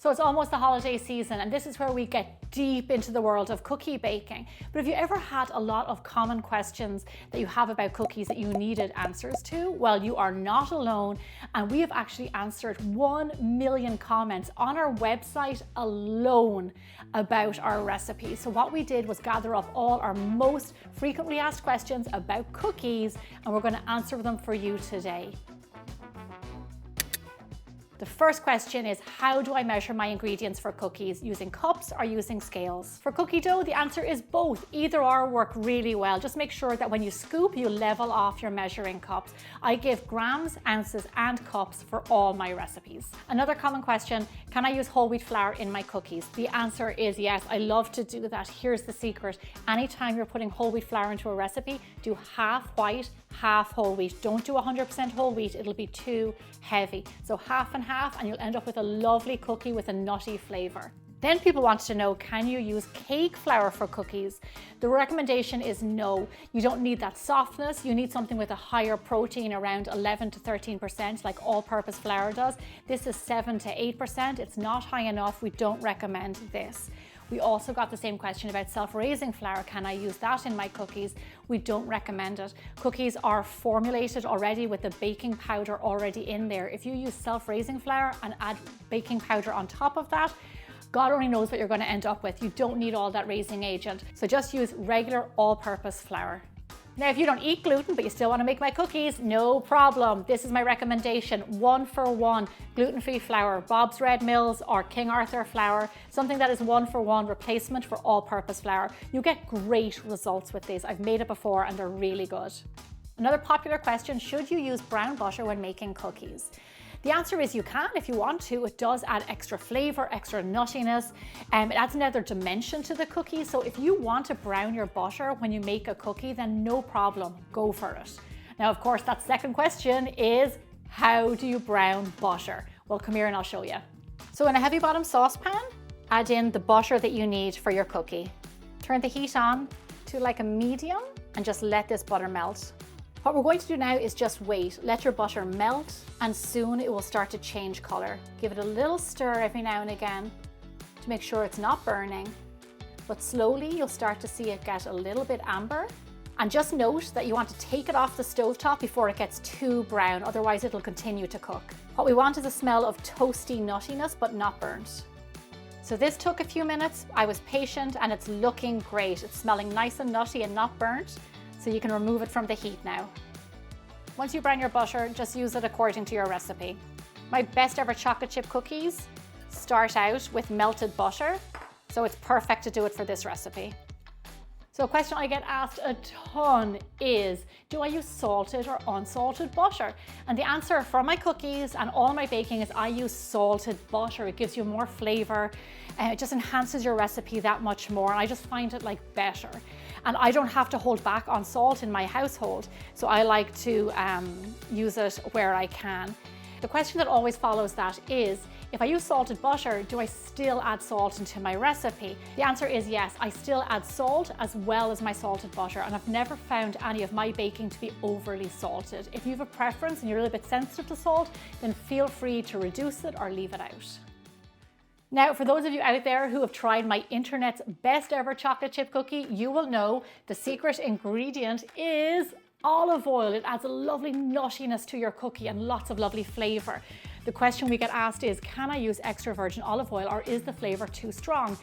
So it's almost the holiday season, and this is where we get deep into the world of cookie baking. But have you ever had a lot of common questions that you have about cookies that you needed answers to? Well, you are not alone, and we have actually answered 1 million comments on our website alone about our recipe. So what we did was gather up all our most frequently asked questions about cookies, and we're going to answer them for you today. The first question is, how do I measure my ingredients for cookies? Using cups or using scales? For cookie dough, the answer is both. Either or work really well. Just make sure that when you scoop, you level off your measuring cups. I give grams, ounces, and cups for all my recipes. Another common question, can I use whole wheat flour in my cookies? The answer is yes. I love to do that. Here's the secret. Anytime you're putting whole wheat flour into a recipe, do half white, half whole wheat. Don't do 100% whole wheat. It'll be too heavy. So half and half, and you'll end up with a lovely cookie with a nutty flavor. Then people want to know, can you use cake flour for cookies? The recommendation is no. You don't need that softness. You need something with a higher protein, around 11 to 13%, like all-purpose flour does. This is 7 to 8%. It's not high enough. We don't recommend this. We also got the same question about self-raising flour. Can I use that in my cookies? We don't recommend it. Cookies are formulated already with the baking powder already in there. If you use self-raising flour and add baking powder on top of that, God only knows what you're going to end up with. You don't need all that raising agent. So just use regular all-purpose flour. Now, if you don't eat gluten, but you still want to make my cookies, no problem. This is my recommendation, 1-for-1 gluten-free flour, Bob's Red Mills or King Arthur flour, something that is 1-for-1 replacement for all-purpose flour. You get great results with these. I've made it before and they're really good. Another popular question, should you use brown butter when making cookies? The answer is you can if you want to. It does add extra flavor, extra nuttiness. It adds another dimension to the cookie. So if you want to brown your butter when you make a cookie, then no problem, go for it. Now, of course, that second question is, how do you brown butter? Well, come here and I'll show you. So in a heavy bottom saucepan, add in the butter that you need for your cookie. Turn the heat on to like a medium and just let this butter melt. What we're going to do now is just wait. Let your butter melt and soon it will start to change color. Give it a little stir every now and again to make sure it's not burning. But slowly you'll start to see it get a little bit amber. And just note that you want to take it off the stovetop before it gets too brown, otherwise it'll continue to cook. What we want is a smell of toasty nuttiness but not burnt. So this took a few minutes. I was patient and it's looking great. It's smelling nice and nutty and not burnt. So you can remove it from the heat now. Once you brown your butter, just use it according to your recipe. My best ever chocolate chip cookies start out with melted butter, so it's perfect to do it for this recipe. So a question I get asked a ton is, do I use salted or unsalted butter? And the answer for my cookies and all my baking is I use salted butter. It gives you more flavor and it just enhances your recipe that much more. And I just find it like better. And I don't have to hold back on salt in my household. So I like to use it where I can. The question that always follows that is, if I use salted butter, do I still add salt into my recipe? The answer is yes, I still add salt as well as my salted butter, and I've never found any of my baking to be overly salted. If you have a preference and you're a little bit sensitive to salt, then feel free to reduce it or leave it out. Now, for those of you out there who have tried my internet's best ever chocolate chip cookie, you will know the secret ingredient is olive oil. It adds a lovely nuttiness to your cookie and lots of lovely flavor. The question we get asked is, can I use extra virgin olive oil or is the flavor too strong?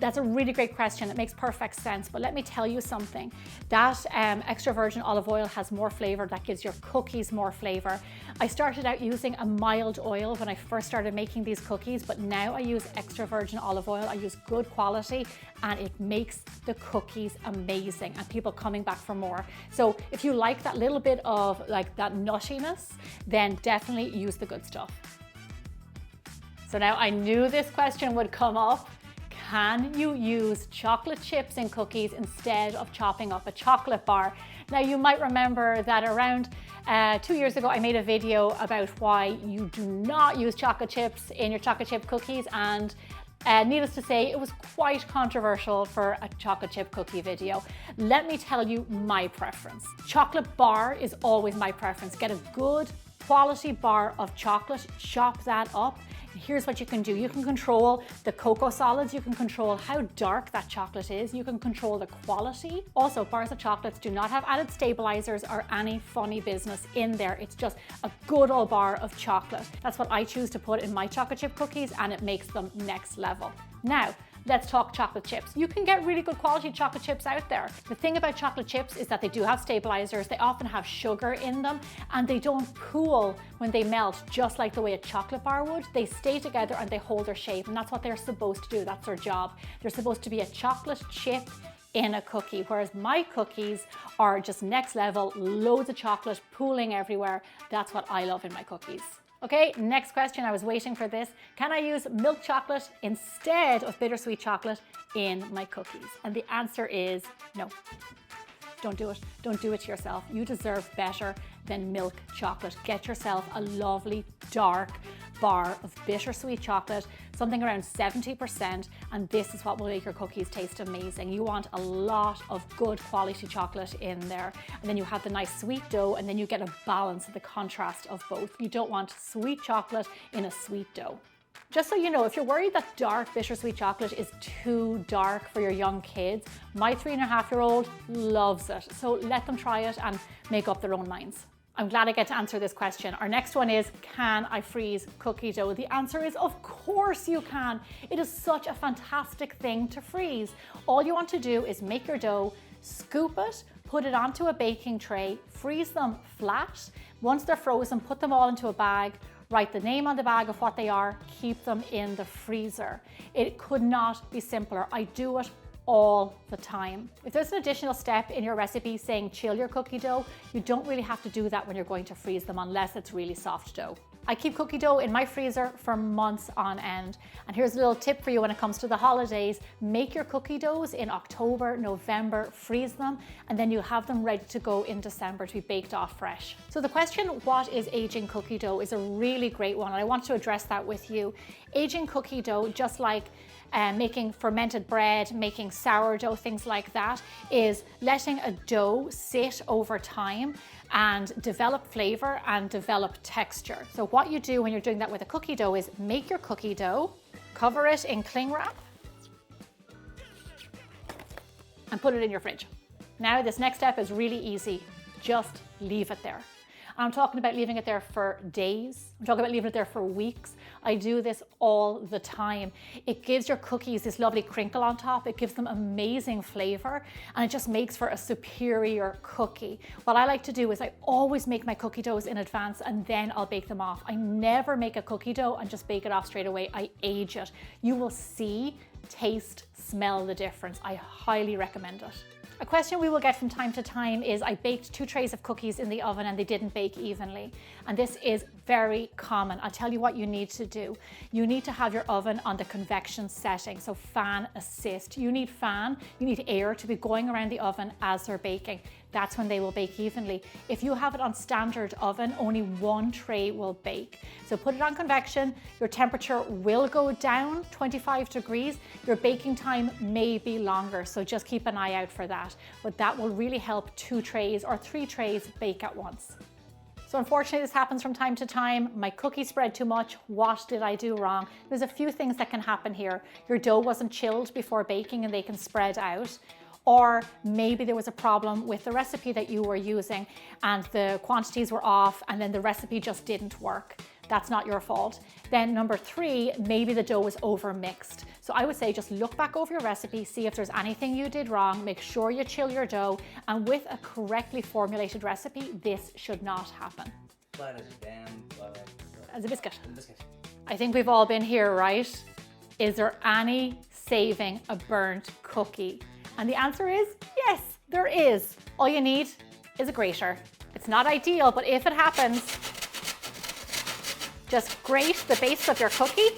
That's a really great question. It makes perfect sense. But let me tell you something. That extra virgin olive oil has more flavor. That gives your cookies more flavor. I started out using a mild oil when I first started making these cookies, but now I use extra virgin olive oil. I use good quality and it makes the cookies amazing and people coming back for more. So if you like that little bit of like that nuttiness, then definitely use the good stuff. So now I knew this question would come up. Can you use chocolate chips in cookies instead of chopping up a chocolate bar? Now you might remember that around 2 years ago I made a video about why you do not use chocolate chips in your chocolate chip cookies, and needless to say, it was quite controversial for a chocolate chip cookie video. Let me tell you my preference. Chocolate bar is always my preference. Get a good quality bar of chocolate, chop that up. Here's what you can do. You can control the cocoa solids. You can control how dark that chocolate is. You can control the quality. Also, bars of chocolates do not have added stabilizers or any funny business in there. It's just a good old bar of chocolate. That's what I choose to put in my chocolate chip cookies, and it makes them next level. Now, let's talk chocolate chips. You can get really good quality chocolate chips out there. The thing about chocolate chips is that they do have stabilizers. They often have sugar in them, and they don't pool when they melt, just like the way a chocolate bar would. They stay together and they hold their shape, and that's what they're supposed to do. That's their job. They're supposed to be a chocolate chip in a cookie, whereas my cookies are just next level, loads of chocolate pooling everywhere. That's what I love in my cookies. Okay, next question. I was waiting for this. Can I use milk chocolate instead of bittersweet chocolate in my cookies? And the answer is no. Don't do it. Don't do it to yourself. You deserve better than milk chocolate. Get yourself a lovely dark bar of bittersweet chocolate, something around 70%, and this is what will make your cookies taste amazing. You want a lot of good quality chocolate in there, and then you have the nice sweet dough, and then you get a balance of the contrast of both. You don't want sweet chocolate in a sweet dough. Just so you know, if you're worried that dark bittersweet chocolate is too dark for your young kids, my 3.5-year-old loves it. So let them try it and make up their own minds. I'm glad I get to answer this question. Our next one is, can I freeze cookie dough? The answer is, of course you can. It is such a fantastic thing to freeze. All you want to do is make your dough, scoop it, put it onto a baking tray, freeze them flat. Once they're frozen, put them all into a bag, write the name on the bag of what they are, keep them in the freezer. It could not be simpler. I do it all the time. If there's an additional step in your recipe saying chill your cookie dough, you don't really have to do that when you're going to freeze them unless it's really soft dough. I keep cookie dough in my freezer for months on end. And here's a little tip for you when it comes to the holidays. Make your cookie doughs in October, November, freeze them, and then you have them ready to go in December to be baked off fresh. So the question, what is aging cookie dough, is a really great one, and I want to address that with you. Aging cookie dough, just like making fermented bread, making sourdough, things like that, is letting a dough sit over time and develop flavor and develop texture. So what you do when you're doing that with a cookie dough is make your cookie dough, cover it in cling wrap, and put it in your fridge. Now this next step is really easy. Just leave it there. I'm talking about leaving it there for days. I'm talking about leaving it there for weeks. I do this all the time. It gives your cookies this lovely crinkle on top. It gives them amazing flavor, and it just makes for a superior cookie. What I like to do is I always make my cookie doughs in advance, and then I'll bake them off. I never make a cookie dough and just bake it off straight away. I age it. You will see, taste, smell the difference. I highly recommend it. A question we will get from time to time is, I baked 2 trays of cookies in the oven and they didn't bake evenly. And this is very common. I'll tell you what you need to do. You need to have your oven on the convection setting, so fan assist. You need air to be going around the oven as they're baking. That's when they will bake evenly. If you have it on standard oven, only 1 tray will bake. So put it on convection, your temperature will go down 25 degrees. Your baking time may be longer, so just keep an eye out for that. But that will really help 2 trays or 3 trays bake at once. So unfortunately, this happens from time to time. My cookie spread too much. What did I do wrong? There's a few things that can happen here. Your dough wasn't chilled before baking and they can spread out. Or maybe there was a problem with the recipe that you were using and the quantities were off, and then the recipe just didn't work. That's not your fault. Then number 3, maybe the dough was over mixed. So I would say just look back over your recipe, see if there's anything you did wrong, make sure you chill your dough, and with a correctly formulated recipe, this should not happen. Flat as a damn, as a biscuit. I think we've all been here, right? Is there any saving a burnt cookie? And the answer is yes, there is. All you need is a grater. It's not ideal, but if it happens, just grate the base of your cookie,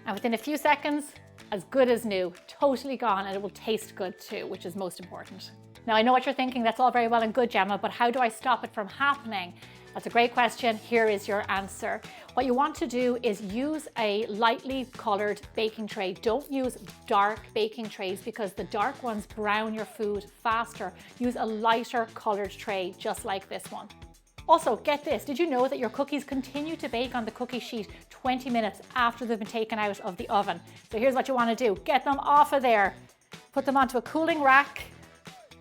and within a few seconds, as good as new, totally gone, and it will taste good too, which is most important. Now, I know what you're thinking, that's all very well and good, Gemma, but how do I stop it from happening? That's a great question. Here is your answer. What you want to do is use a lightly colored baking tray. Don't use dark baking trays because the dark ones brown your food faster. Use a lighter colored tray, just like this one. Also, get this, did you know that your cookies continue to bake on the cookie sheet 20 minutes after they've been taken out of the oven? So here's what you want to do. Get them off of there. Put them onto a cooling rack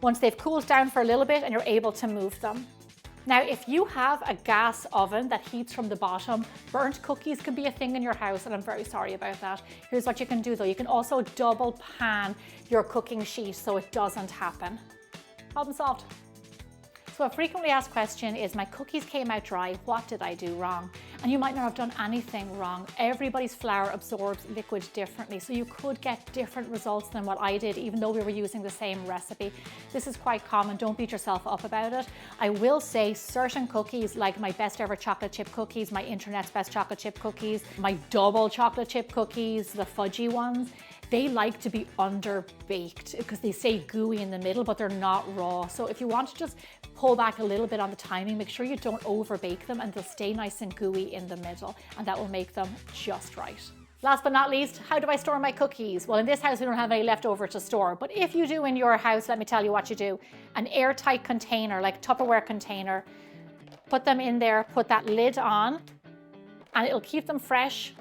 once they've cooled down for a little bit and you're able to move them. Now, if you have a gas oven that heats from the bottom, burnt cookies can be a thing in your house, and I'm very sorry about that. Here's what you can do though. You can also double pan your cooking sheet so it doesn't happen. Problem solved. So a frequently asked question is, my cookies came out dry, what did I do wrong? And you might not have done anything wrong. Everybody's flour absorbs liquid differently, so you could get different results than what I did, even though we were using the same recipe. This is quite common, don't beat yourself up about it. I will say certain cookies, like my best ever chocolate chip cookies, my internet's best chocolate chip cookies, my double chocolate chip cookies, the fudgy ones, they like to be under baked because they stay gooey in the middle, but they're not raw. So if you want to just pull back a little bit on the timing, make sure you don't over bake them and they'll stay nice and gooey in the middle, and that will make them just right. Last but not least, how do I store my cookies? Well, in this house, we don't have any left over to store, but if you do in your house, let me tell you what you do. An airtight container, like Tupperware container, put them in there, put that lid on, and it'll keep them fresh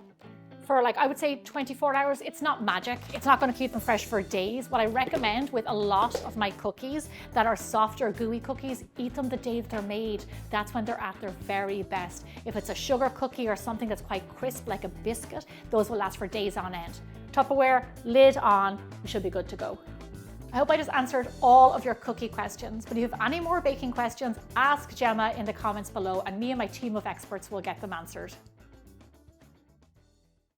for, like, I would say 24 hours. It's not magic. It's not going to keep them fresh for days. What I recommend with a lot of my cookies that are softer, gooey cookies, eat them the day that they're made. That's when they're at their very best. If it's a sugar cookie or something that's quite crisp, like a biscuit, those will last for days on end. Tupperware, lid on, we should be good to go. I hope I just answered all of your cookie questions, but if you have any more baking questions, ask Gemma in the comments below and me and my team of experts will get them answered.